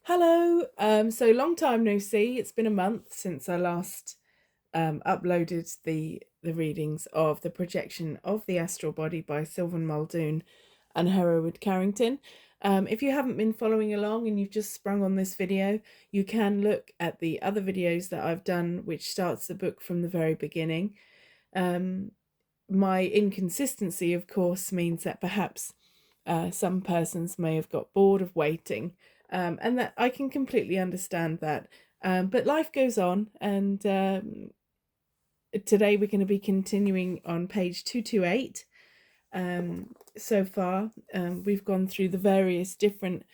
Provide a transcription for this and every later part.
Hello. So long time no see. It's been a month since I last uploaded the readings of the projection of the astral body by Sylvan Muldoon and Hereward Carrington. If you haven't been following along and you've just sprung on this video, you can look at the other videos that I've done, which starts the book from the very beginning. My inconsistency, of course, means that perhaps some persons may have got bored of waiting, and that I can completely understand that. But life goes on, and today we're going to be continuing on page 228. So far, we've gone through the various different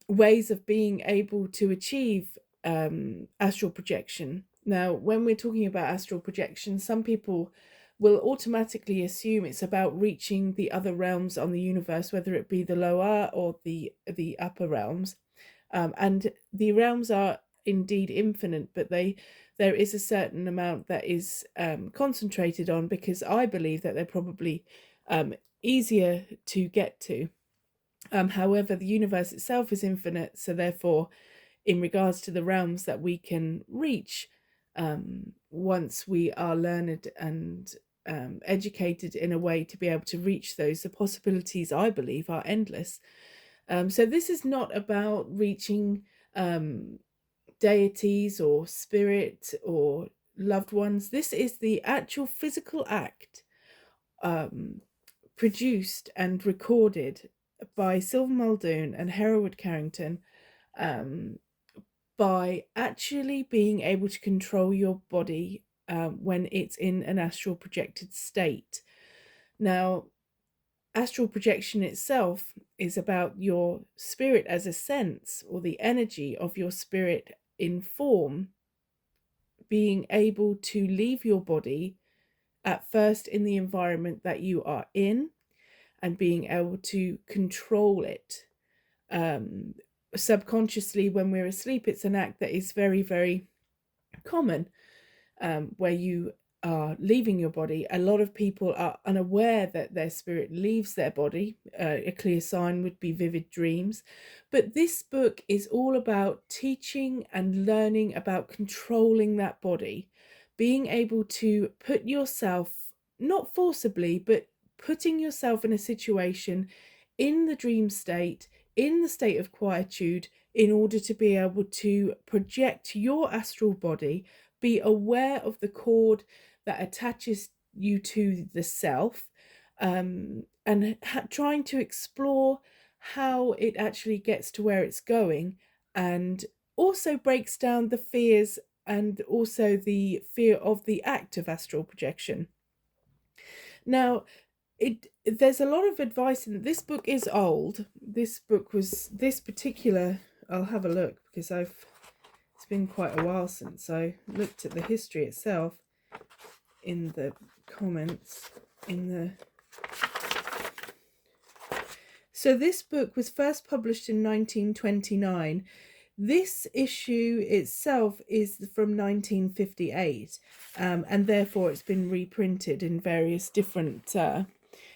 ways of being able to achieve astral projection. Now, when we're talking about astral projection, some people will automatically assume it's about reaching the other realms on the universe, whether it be the lower or the upper realms. And the realms are indeed infinite, but there is a certain amount that is concentrated on, because I believe that they're probably easier to get to. However, the universe itself is infinite, so therefore, in regards to the realms that we can reach, once we are learned and educated in a way to be able to reach those, the possibilities, I believe, are endless. So this is not about reaching deities or spirit or loved ones. This is the actual physical act produced and recorded by Sylvan Muldoon and Hereward Carrington, by actually being able to control your body when it's in an astral projected state. Now, astral projection itself is about your spirit as a sense, or the energy of your spirit in form, being able to leave your body at first in the environment that you are in, and being able to control it. Subconsciously, when we're asleep, it's an act that is very, very common, where you are leaving your body. A lot of people are unaware that their spirit leaves their body. A clear sign would be vivid dreams. But this book is all about teaching and learning about controlling that body, being able to put yourself, not forcibly, but putting yourself in a situation in the dream state, in the state of quietude, in order to be able to project your astral body, be aware of the cord that attaches you to the self, and trying to explore how it actually gets to where it's going, and also breaks down the fears and also the fear of the act of astral projection. Now, there's a lot of advice in this book. Is old. This book was this particular. I'll have a look, because it's been quite a while since I looked at the history itself in the comments So this book was first published in 1929. This issue itself is from 1958, and therefore it's been reprinted in various different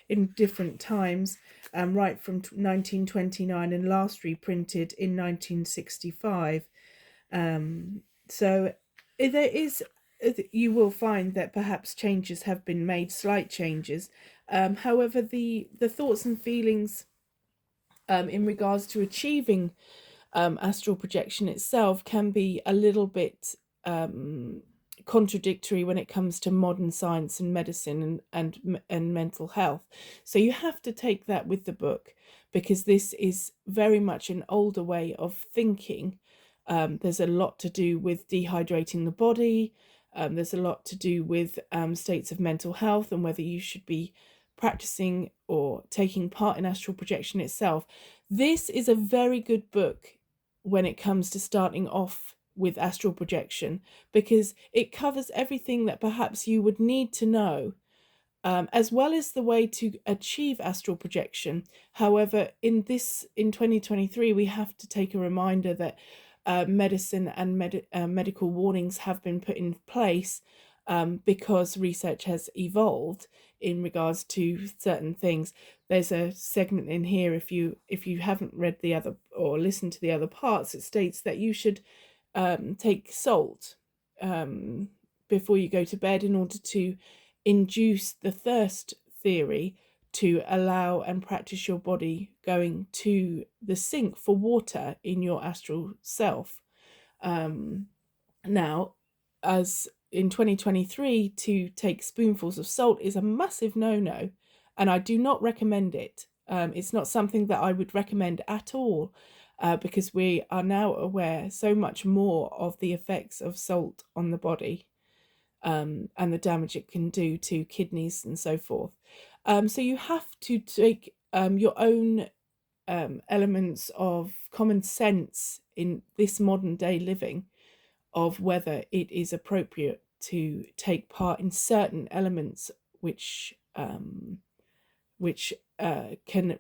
in different times, right from 1929, and last reprinted in 1965. So there is, you will find that perhaps changes have been made, slight changes. However, the thoughts and feelings in regards to achieving astral projection itself can be a little bit contradictory when it comes to modern science and medicine and mental health. So you have to take that with the book, because this is very much an older way of thinking. There's a lot to do with dehydrating the body. There's a lot to do with states of mental health and whether you should be practicing or taking part in astral projection itself. This is a very good book when it comes to starting off with astral projection, because it covers everything that perhaps you would need to know, as well as the way to achieve astral projection. However, in 2023, we have to take a reminder that medicine and medical warnings have been put in place because research has evolved in regards to certain things. There's a segment in here, if you haven't read the other or listened to the other parts, it states that you should take salt before you go to bed in order to induce the thirst theory, to allow and practice your body going to the sink for water in your astral self. Now, as in 2023, to take spoonfuls of salt is a massive no-no, and I do not recommend it. It's not something that I would recommend at all, because we are now aware so much more of the effects of salt on the body, and the damage it can do to kidneys and so forth. So you have to take your own elements of common sense in this modern day living, of whether it is appropriate to take part in certain elements which can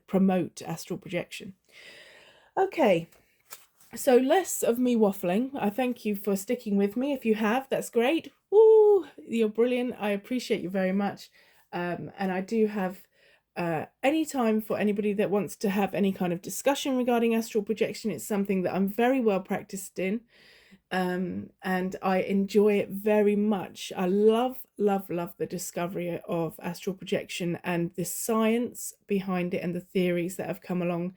promote astral projection. Okay, so less of me waffling. I thank you for sticking with me. If you have, that's great. Woo, you're brilliant. I appreciate you very much. And I do have any time for anybody that wants to have any kind of discussion regarding astral projection. It's something that I'm very well practiced in. And I enjoy it very much. I love the discovery of astral projection and the science behind it and the theories that have come along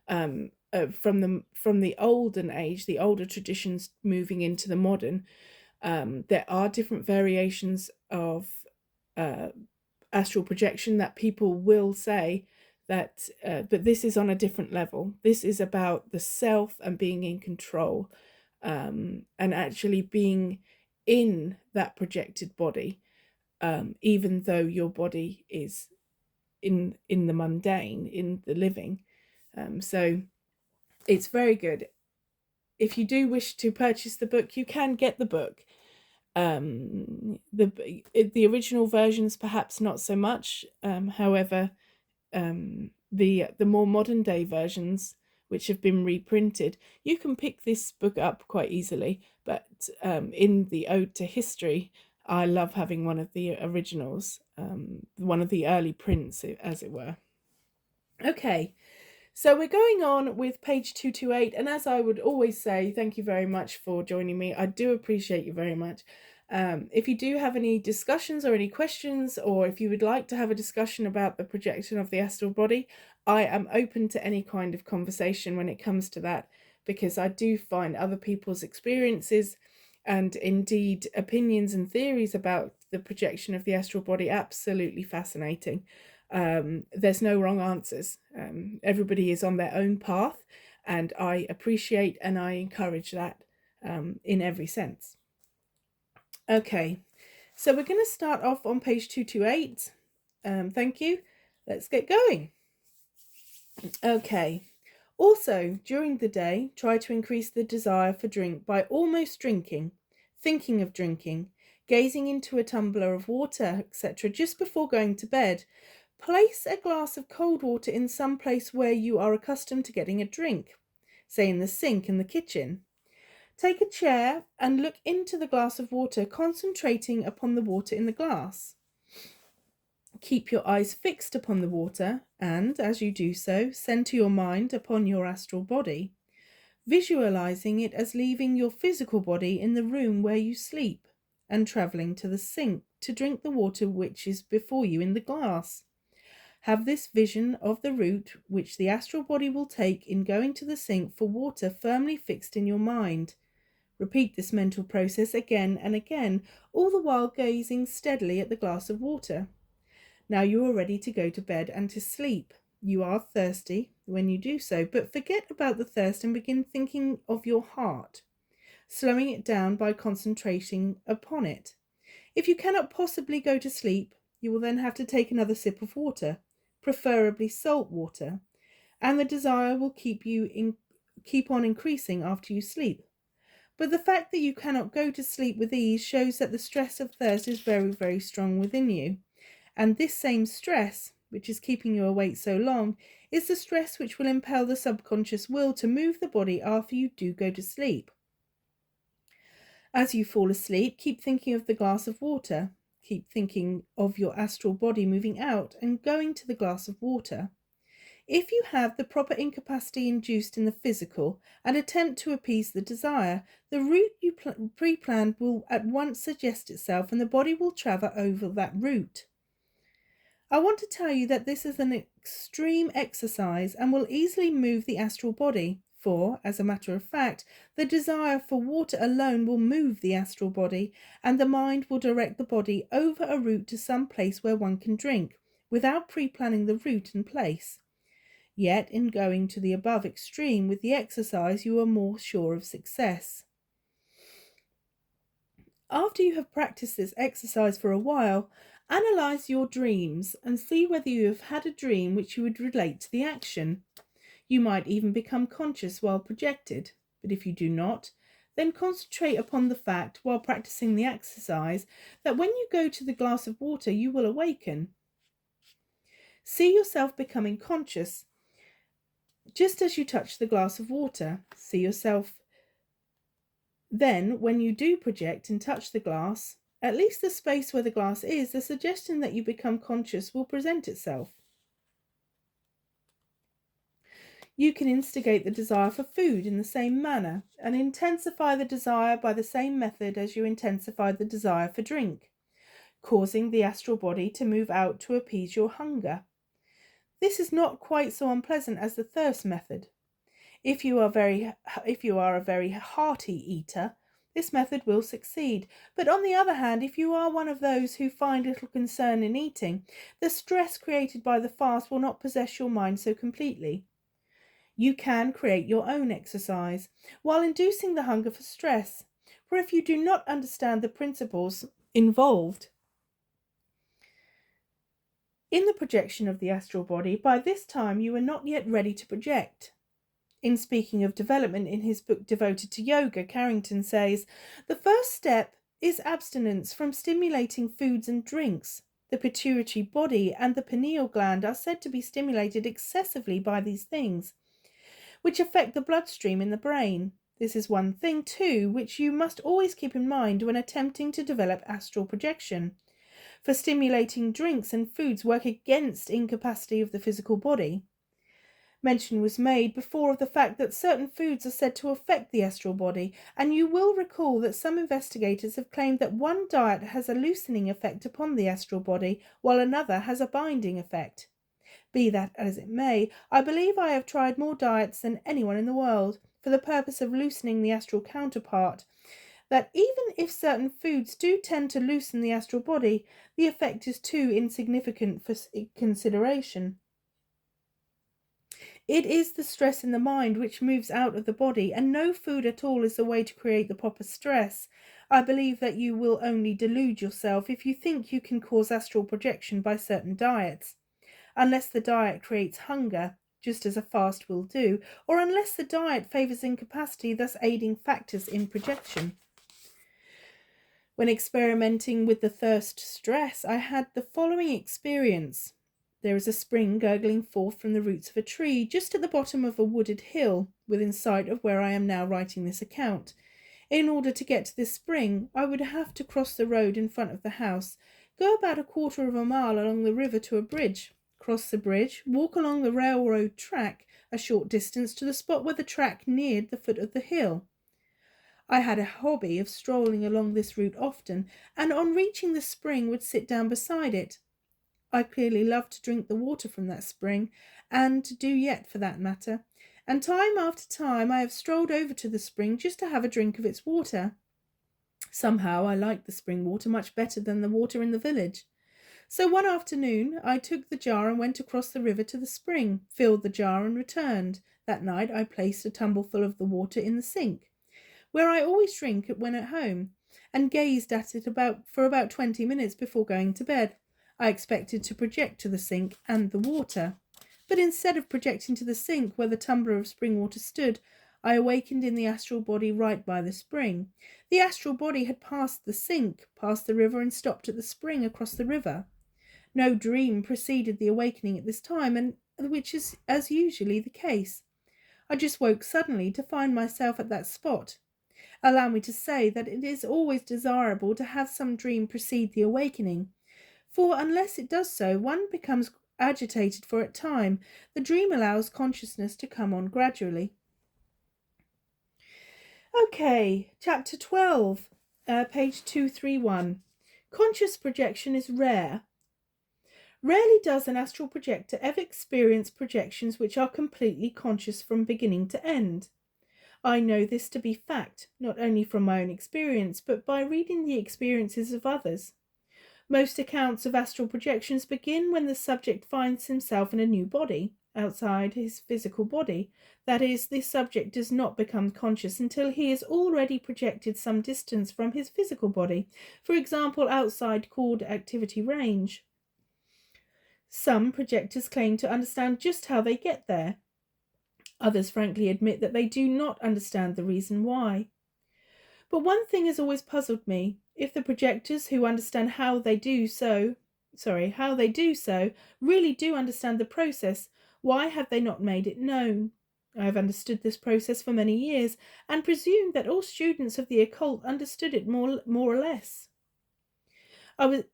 from the olden age, the older traditions moving into the modern. There are different variations of astral projection that people will say that, but this is on a different level. This is about the self and being in control. And actually being in that projected body, even though your body is in the mundane, in the living. So it's very good. If you do wish to purchase the book, you can get the book. The original versions perhaps not so much. However, the more modern day versions, which have been reprinted, you can pick this book up quite easily. But in the Ode to History, I love having one of the originals, one of the early prints, as it were. Okay, so we're going on with page 228, and as I would always say, thank you very much for joining me. I do appreciate you very much. If you do have any discussions or any questions, or if you would like to have a discussion about the projection of the astral body, I am open to any kind of conversation when it comes to that, because I do find other people's experiences and indeed opinions and theories about the projection of the astral body absolutely fascinating. There's no wrong answers. Everybody is on their own path, and I appreciate and I encourage that in every sense. Okay, so we're going to start off on page 228. Thank you. Let's get going. Okay. Also, during the day, try to increase the desire for drink by almost drinking, thinking of drinking, gazing into a tumbler of water, etc. just before going to bed. Place a glass of cold water in some place where you are accustomed to getting a drink, say in the sink in the kitchen. Take a chair and look into the glass of water, concentrating upon the water in the glass. Keep your eyes fixed upon the water and, as you do so, center your mind upon your astral body, visualizing it as leaving your physical body in the room where you sleep and traveling to the sink to drink the water which is before you in the glass. Have this vision of the route which the astral body will take in going to the sink for water firmly fixed in your mind. Repeat this mental process again and again, all the while gazing steadily at the glass of water. Now you are ready to go to bed and to sleep. You are thirsty when you do so, but forget about the thirst and begin thinking of your heart, slowing it down by concentrating upon it. If you cannot possibly go to sleep, you will then have to take another sip of water, preferably salt water, and the desire will keep on increasing after you sleep. But the fact that you cannot go to sleep with ease shows that the stress of thirst is very, very strong within you. And this same stress, which is keeping you awake so long, is the stress which will impel the subconscious will to move the body after you do go to sleep. As you fall asleep, keep thinking of the glass of water. Keep thinking of your astral body moving out and going to the glass of water. If you have the proper incapacity induced in the physical and attempt to appease the desire, the route you pre-planned will at once suggest itself and the body will travel over that route. I want to tell you that this is an extreme exercise and will easily move the astral body, for, as a matter of fact, the desire for water alone will move the astral body, and the mind will direct the body over a route to some place where one can drink, without pre-planning the route and place. Yet, in going to the above extreme with the exercise, you are more sure of success. After you have practiced this exercise for a while, analyze your dreams and see whether you have had a dream which you would relate to the action. You might even become conscious while projected, but if you do not, then concentrate upon the fact while practicing the exercise that when you go to the glass of water, you will awaken. See yourself becoming conscious just as you touch the glass of water. See yourself then, when you do project and touch the glass, at least the space where the glass is, the suggestion that you become conscious will present itself. You can instigate the desire for food in the same manner and intensify the desire by the same method as you intensified the desire for drink, causing the astral body to move out to appease your hunger. This is not quite so unpleasant as the thirst method. If you are a very hearty eater, this method will succeed. But on the other hand, if you are one of those who find little concern in eating, the stress created by the fast will not possess your mind so completely. You can create your own exercise while inducing the hunger for stress. For if you do not understand the principles involved in the projection of the astral body, by this time you are not yet ready to project. In speaking of development in his book devoted to yoga, Carrington says, "The first step is abstinence from stimulating foods and drinks. The pituitary body and the pineal gland are said to be stimulated excessively by these things, which affect the bloodstream in the brain. This is one thing, too, which you must always keep in mind when attempting to develop astral projection. For stimulating drinks and foods work against incapacity of the physical body. Mention was made before of the fact that certain foods are said to affect the astral body, and you will recall that some investigators have claimed that one diet has a loosening effect upon the astral body, while another has a binding effect. Be that as it may, I believe I have tried more diets than anyone in the world, for the purpose of loosening the astral counterpart, that even if certain foods do tend to loosen the astral body, the effect is too insignificant for consideration. It is the stress in the mind which moves out of the body, and no food at all is the way to create the proper stress. I believe that you will only delude yourself if you think you can cause astral projection by certain diets, unless the diet creates hunger, just as a fast will do, or unless the diet favours incapacity, thus aiding factors in projection. When experimenting with the thirst stress, I had the following experience. There is a spring gurgling forth from the roots of a tree just at the bottom of a wooded hill, within sight of where I am now writing this account. In order to get to this spring, I would have to cross the road in front of the house, go about 1/4 of a mile along the river to a bridge, cross the bridge, walk along the railroad track a short distance to the spot where the track neared the foot of the hill. I had a hobby of strolling along this route often, and on reaching the spring would sit down beside it. I clearly loved to drink the water from that spring, and do yet for that matter, and time after time I have strolled over to the spring just to have a drink of its water. Somehow I liked the spring water much better than the water in the village. So one afternoon I took the jar and went across the river to the spring, filled the jar and returned. That night I placed a tumbleful of the water in the sink, where I always drink when at home, and gazed at it for about 20 minutes before going to bed. I expected to project to the sink and the water, but instead of projecting to the sink where the tumbler of spring water stood, I awakened in the astral body right by the spring. The astral body had passed the sink, passed the river, and stopped at the spring across the river. No dream preceded the awakening at this time, and which is as usually the case. I just woke suddenly to find myself at that spot. allow me to say that it is always desirable to have some dream precede the awakening, for unless it does so, one becomes agitated for a time. The dream allows consciousness to come on gradually. Okay, chapter 12, page 231. Conscious projection is rare. Rarely does an astral projector ever experience projections which are completely conscious from beginning to end. I know this to be fact, not only from my own experience, but by reading the experiences of others. Most accounts of astral projections begin when the subject finds himself in a new body, outside his physical body. That is, the subject does not become conscious until he is already projected some distance from his physical body, for example, outside called activity range. Some projectors claim to understand just how they get there. Others frankly admit that they do not understand the reason why. But one thing has always puzzled me. If the projectors who understand how they do so, really do understand the process, why have they not made it known? I have understood this process for many years and presumed that all students of the occult understood it more or less.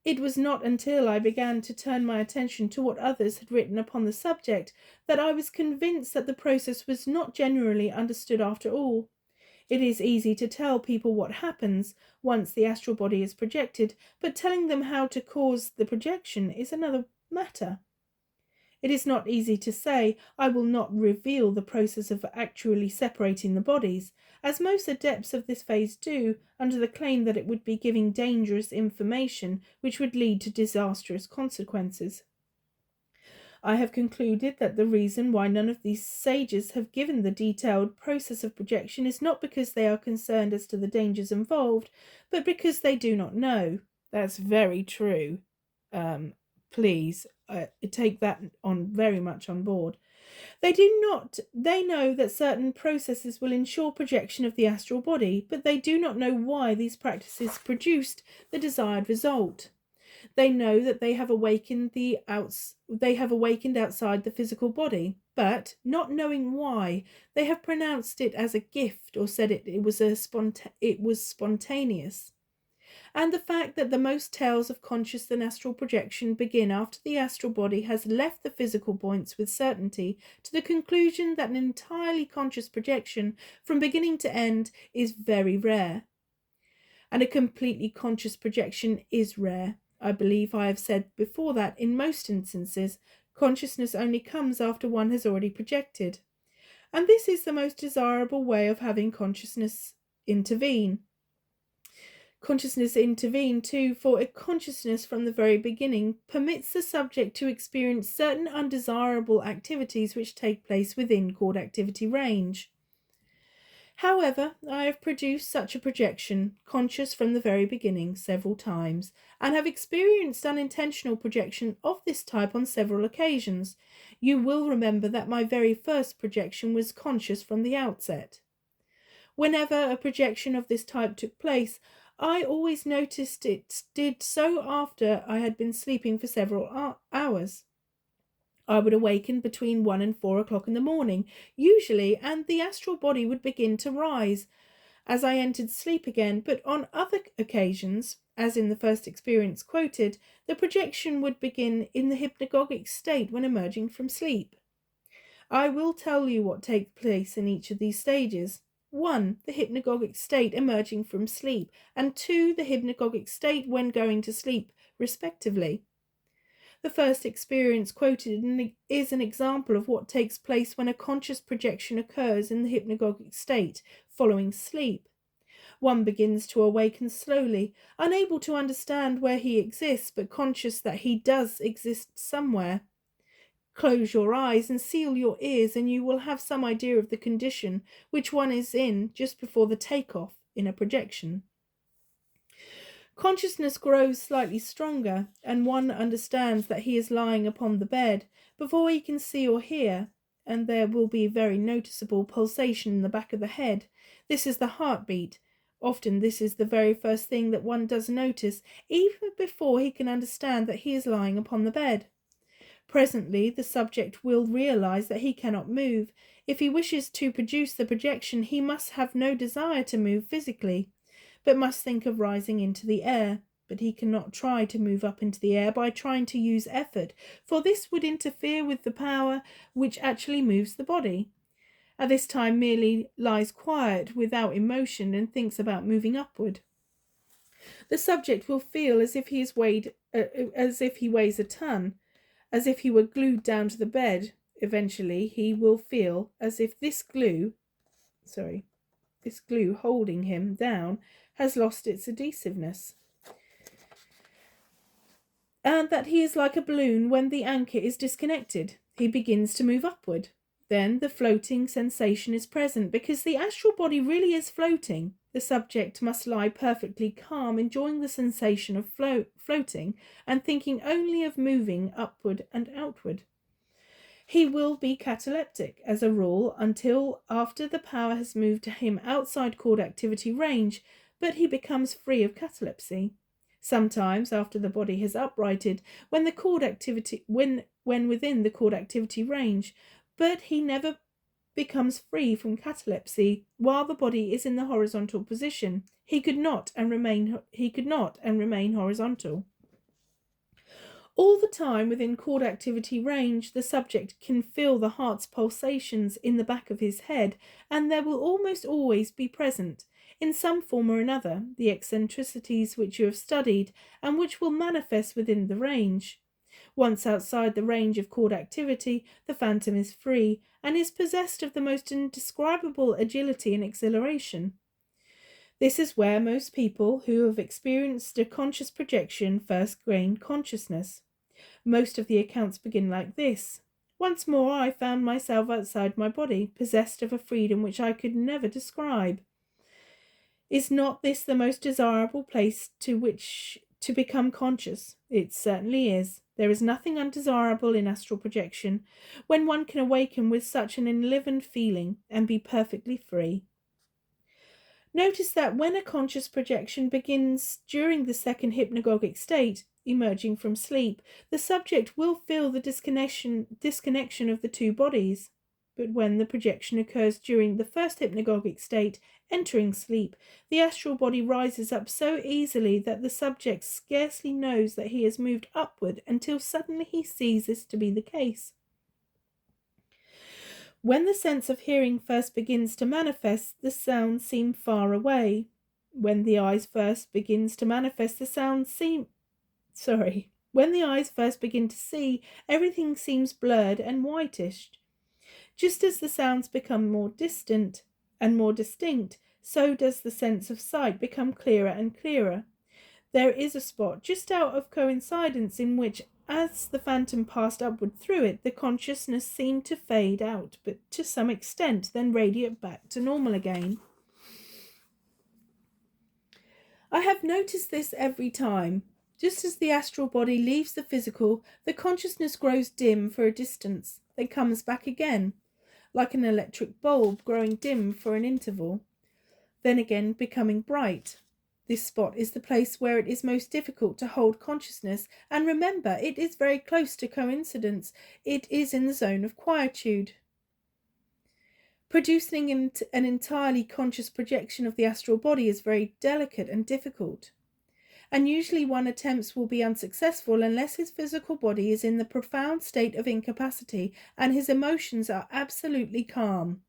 It was not until I began to turn my attention to what others had written upon the subject that I was convinced that the process was not generally understood after all. It is easy to tell people what happens once the astral body is projected, but telling them how to cause the projection is another matter. It is not easy to say, I will not reveal the process of actually separating the bodies, as most adepts of this phase do, under the claim that it would be giving dangerous information which would lead to disastrous consequences. I have concluded that the reason why none of these sages have given the detailed process of projection is not because they are concerned as to the dangers involved, but because they do not know. That's very true. Please take that on very much on board. They know that certain processes will ensure projection of the astral body, but they do not know why these practices produced the desired result. They know that they have awakened outside the physical body, but not knowing why, they have pronounced it as a gift or said it was spontaneous. And the fact that the most tales of conscious and astral projection begin after the astral body has left the physical points with certainty to the conclusion that an entirely conscious projection from beginning to end is very rare. And a completely conscious projection is rare. I believe I have said before that in most instances, consciousness only comes after one has already projected. And this is the most desirable way of having consciousness intervene. Consciousness intervene too, for a consciousness from the very beginning permits the subject to experience certain undesirable activities which take place within called activity range. However, I have produced such a projection, conscious from the very beginning, several times, and have experienced unintentional projection of this type on several occasions. You will remember that my very first projection was conscious from the outset. Whenever a projection of this type took place, I always noticed it did so after I had been sleeping for several hours. I would awaken between 1 and 4 o'clock in the morning, usually, and the astral body would begin to rise as I entered sleep again, but on other occasions, as in the first experience quoted, the projection would begin in the hypnagogic state when emerging from sleep. I will tell you what takes place in each of these stages. 1. The hypnagogic state emerging from sleep, and 2. The hypnagogic state when going to sleep, respectively. The first experience quoted is an example of what takes place when a conscious projection occurs in the hypnagogic state following sleep. One begins to awaken slowly, unable to understand where he exists, but conscious that he does exist somewhere. Close your eyes and seal your ears, and you will have some idea of the condition which one is in just before the takeoff in a projection. Consciousness grows slightly stronger, and one understands that he is lying upon the bed before he can see or hear, and there will be very noticeable pulsation in the back of the head. This is the heartbeat. Often this is the very first thing that one does notice, even before he can understand that he is lying upon the bed. Presently, the subject will realize that he cannot move. If he wishes to produce the projection, he must have no desire to move physically, but must think of rising into the air. But he cannot try to move up into the air by trying to use effort, for this would interfere with the power which actually moves the body. At this time merely lies quiet without emotion and thinks about moving upward. The subject will feel as if he weighs a ton, as if he were glued down to the bed. Eventually, he will feel as if this glue holding him down has lost its adhesiveness, and that he is like a balloon when the anchor is disconnected. He begins to move upward. Then the floating sensation is present because the astral body really is floating. The subject must lie perfectly calm, enjoying the sensation of floating and thinking only of moving upward and outward. He will be cataleptic, as a rule, until after the power has moved him outside cord activity range, but he becomes free of catalepsy. Sometimes, after the body has uprighted, when within the cord activity range, but he never becomes free from catalepsy while the body is in the horizontal position. He could not and remain horizontal. All the time within cord activity range, the subject can feel the heart's pulsations in the back of his head, and there will almost always be present, in some form or another, the eccentricities which you have studied and which will manifest within the range. Once outside the range of cord activity, the phantom is free and is possessed of the most indescribable agility and exhilaration. This is where most people who have experienced a conscious projection first gain consciousness. Most of the accounts begin like this. Once more I found myself outside my body, possessed of a freedom which I could never describe. Is not this the most desirable place to which to become conscious? It certainly is. There is nothing undesirable in astral projection, when one can awaken with such an enlivened feeling and be perfectly free. Notice that when a conscious projection begins during the second hypnagogic state, emerging from sleep, the subject will feel the disconnection of the two bodies. But when the projection occurs during the first hypnagogic state, entering sleep, the astral body rises up so easily that the subject scarcely knows that he has moved upward until suddenly he sees this to be the case. When the sense of hearing first begins to manifest, the sounds seem far away. When the eyes first begin to manifest, when the eyes first begin to see, everything seems blurred and whitish. Just as the sounds become more distant and more distinct, so does the sense of sight become clearer and clearer. There is a spot just out of coincidence in which, as the phantom passed upward through it, the consciousness seemed to fade out, but to some extent then radiate back to normal again. I have noticed this every time. Just as the astral body leaves the physical, the consciousness grows dim for a distance, then comes back again, like an electric bulb growing dim for an interval, then again becoming bright. This spot is the place where it is most difficult to hold consciousness, and remember, it is very close to coincidence. It is in the zone of quietude. Producing an entirely conscious projection of the astral body is very delicate and difficult, and usually one attempts will be unsuccessful unless his physical body is in the profound state of incapacity and his emotions are absolutely calm.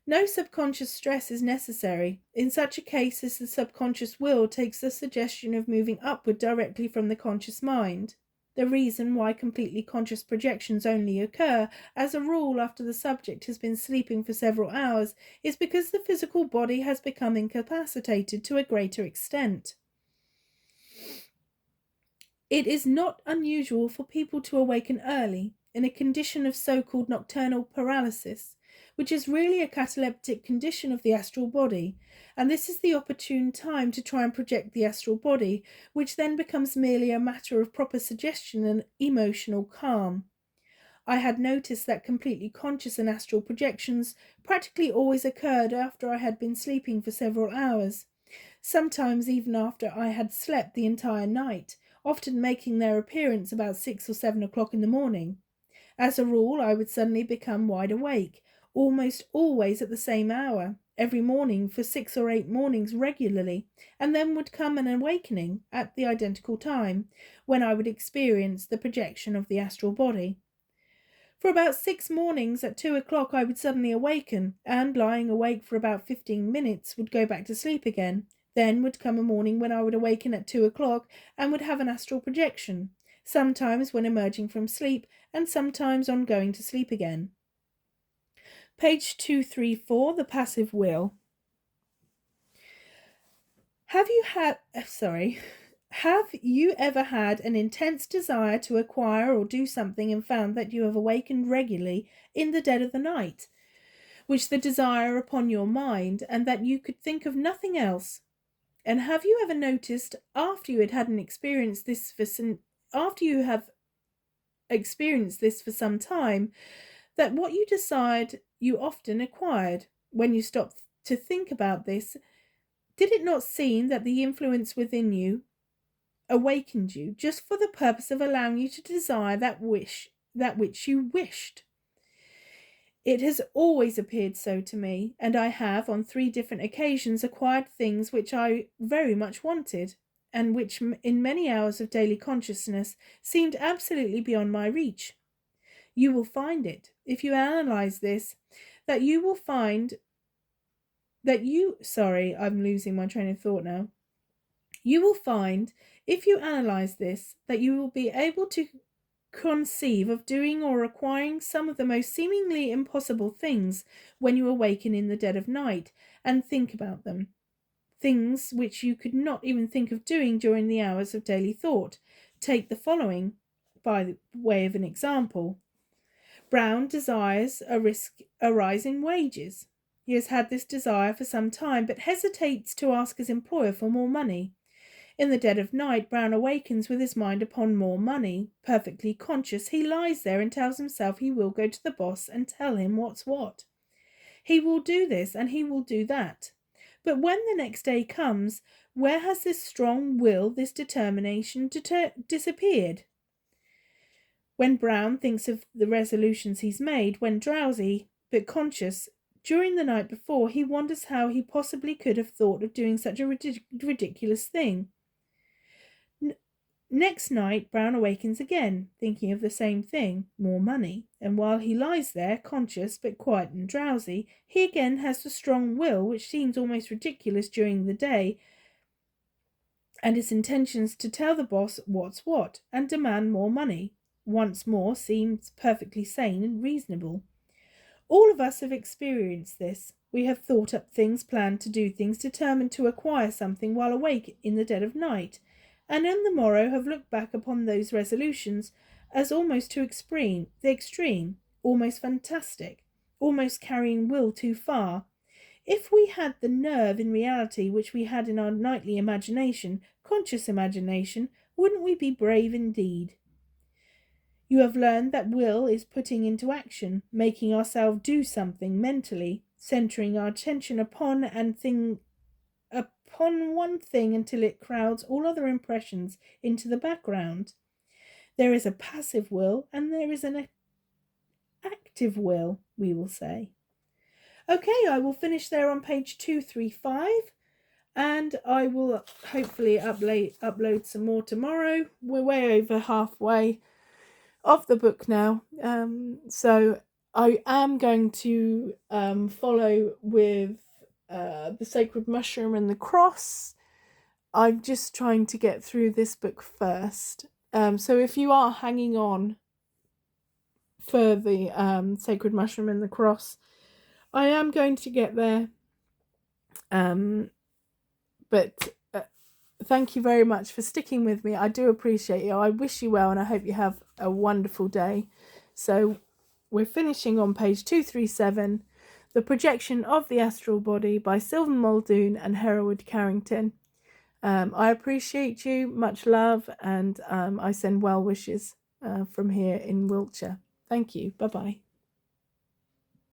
No subconscious stress is necessary. In such a case as the subconscious will takes the suggestion of moving upward directly from the conscious mind. The reason why completely conscious projections only occur, as a rule, after the subject has been sleeping for several hours, is because the physical body has become incapacitated to a greater extent. It is not unusual for people to awaken early, in a condition of so-called nocturnal paralysis, which is really a cataleptic condition of the astral body, and this is the opportune time to try and project the astral body, which then becomes merely a matter of proper suggestion and emotional calm. I had noticed that completely conscious and astral projections practically always occurred after I had been sleeping for several hours, sometimes even after I had slept the entire night, often making their appearance about 6 or 7 o'clock in the morning. As a rule, I would suddenly become wide awake, almost always at the same hour, every morning for 6 or 8 mornings regularly, and then would come an awakening at the identical time, when I would experience the projection of the astral body. For about 6 mornings at 2 o'clock I would suddenly awaken, and lying awake for about 15 minutes would go back to sleep again. Then would come a morning when I would awaken at 2 o'clock and would have an astral projection, sometimes when emerging from sleep and sometimes on going to sleep again. Page 234, the passive will. Have you ever had an intense desire to acquire or do something and found that you have awakened regularly in the dead of the night, which the desire upon your mind, and that you could think of nothing else? And have you ever noticed, after you have experienced this for some time, that what you desired you often acquired? When you stopped to think about this, did it not seem that the influence within you awakened you just for the purpose of allowing you to desire that which you wished? It has always appeared so to me, and I have on 3 different occasions acquired things which I very much wanted, and which in many hours of daily consciousness seemed absolutely beyond my reach. You will find it, if you analyze this, that you will find that you sorry, I'm losing my train of thought now. You will find, if you analyze this, that you will be able to conceive of doing or acquiring some of the most seemingly impossible things when you awaken in the dead of night and think about them. Things which you could not even think of doing during the hours of daily thought. Take the following by way of an example. Brown desires a rise in wages. He has had this desire for some time, but hesitates to ask his employer for more money. In the dead of night, Brown awakens with his mind upon more money. Perfectly conscious, he lies there and tells himself he will go to the boss and tell him what's what. He will do this and he will do that. But when the next day comes, where has this strong will, this determination disappeared? When Brown thinks of the resolutions he's made, when drowsy but conscious, during the night before, he wonders how he possibly could have thought of doing such a ridiculous thing. Next night, Brown awakens again, thinking of the same thing, more money, and while he lies there, conscious but quiet and drowsy, he again has the strong will which seems almost ridiculous during the day, and its intentions to tell the boss what's what, and demand more money, once more seems perfectly sane and reasonable. All of us have experienced this. We have thought up things, planned to do things, determined to acquire something while awake in the dead of night, and on the morrow have looked back upon those resolutions as almost the extreme, almost fantastic, almost carrying will too far. If we had the nerve in reality which we had in our nightly imagination, conscious imagination, wouldn't we be brave indeed? You have learned that will is putting into action, making ourselves do something mentally, centering our attention upon one thing until it crowds all other impressions into the background. There is a passive will and there is an active will, we will say. Okay, I will finish there on page 235, and I will hopefully upload some more tomorrow. We're way over halfway of the book now, so I am going to follow with the Sacred Mushroom and the Cross. I'm just trying to get through this book first, so if you are hanging on for the Sacred Mushroom and the Cross, I am going to get there, but thank you very much for sticking with me. I do appreciate you. I wish you well, and I hope you have a wonderful day. So we're finishing on page 237, The Projection of the Astral Body by Sylvan Muldoon and Hereward Carrington. I appreciate you, much love, and I send well wishes from here in Wiltshire. Thank you. Bye-bye.